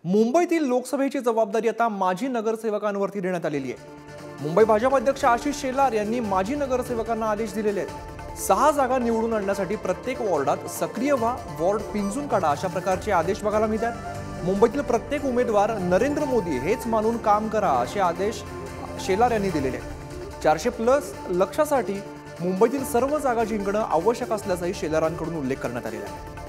मुंबईतील लोकसभेची जबाबदारी आता माजी नगरसेवकांवरती देण्यात आलेली आहे। मुंबई भाजप अध्यक्ष आशिष शेलार यांनी माजी नगरसेवकांना आदेश दिलेले आहेत। 6 जागा निवडून आणण्यासाठी प्रत्येक वॉर्डात सक्रिय व्हा, वॉर्ड पिंजून काढा अशा प्रकारचे आदेश बघायला मिळतात। मुंबईतील प्रत्येक उमेदवार नरेंद्र मोदी हेच मानून काम करा असे आदेश शेलार यांनी दिलेले आहेत। 400+ लक्षासाठी मुंबईतील सर्व जागा जिंकणं आवश्यक असल्याचाही शेलारांकडून उल्लेख करण्यात आलेला आहे।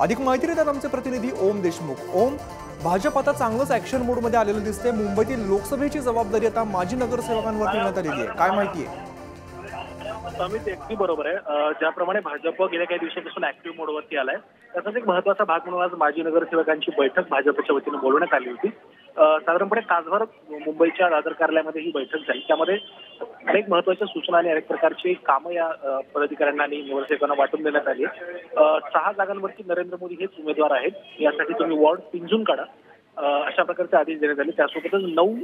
अधिक माहिती देतात आमचे प्रतिनिधी ओम देशमुख। ओम, भाजप आता चांगलंच ऍक्शन मोड मध्ये आलेलं दिसते। मुंबईतील लोकसभेची जबाबदारी आता माजी नगरसेवकांवर देण्यात आलेली आहे, काय माहिती आहे? अमित, अगदी बरोबर आहे। ज्याप्रमाणे भाजप गेल्या काही दिवसांपासून ऍक्टिव्ह मोडवरती आलाय, त्याचाच एक महत्त्वाचा भाग म्हणून आज माजी नगरसेवकांची बैठक भाजपच्या वतीने बोलवण्यात आली होती। साधारणपणे तासभर मुंबईच्या दादर कार्यालयामध्ये ही बैठक झाली। त्यामध्ये अनेक महत्त्वाच्या सूचना आणि अनेक प्रकारची कामं या पदाधिकाऱ्यांना आणि नगरसेवकांना वाटून देण्यात आली। 6 जागांवरती नरेंद्र मोदी हेच उमेदवार आहेत, यासाठी तुम्ही वॉर्ड पिंजून काढा अशा प्रकारचे आदेश देण्यात आले। त्यासोबतच 9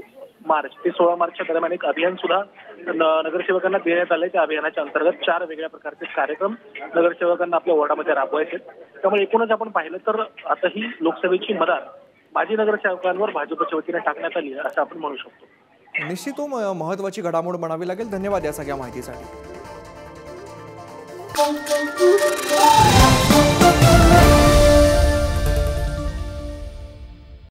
मार्च ते 16 मार्चच्या दरम्यान एक अभियान सुद्धा नगरसेवकांना देण्यात आले। त्या अभियानाच्या अंतर्गत 4 वेगळ्या प्रकारचे कार्यक्रम नगरसेवकांना आपल्या वॉर्डामध्ये राबवायचे। त्यामुळे एकूणच आपण पाहिलं तर आता ही लोकसभेची मदार माजी नगरसेवकांवर भाजपच्या वतीने टाकण्यात आली असं आपण म्हणू शकतो। निश्चित महत्त्वाची घडामोड म्हणावी लागेल। धन्यवाद या सगळ्या माहितीसाठी।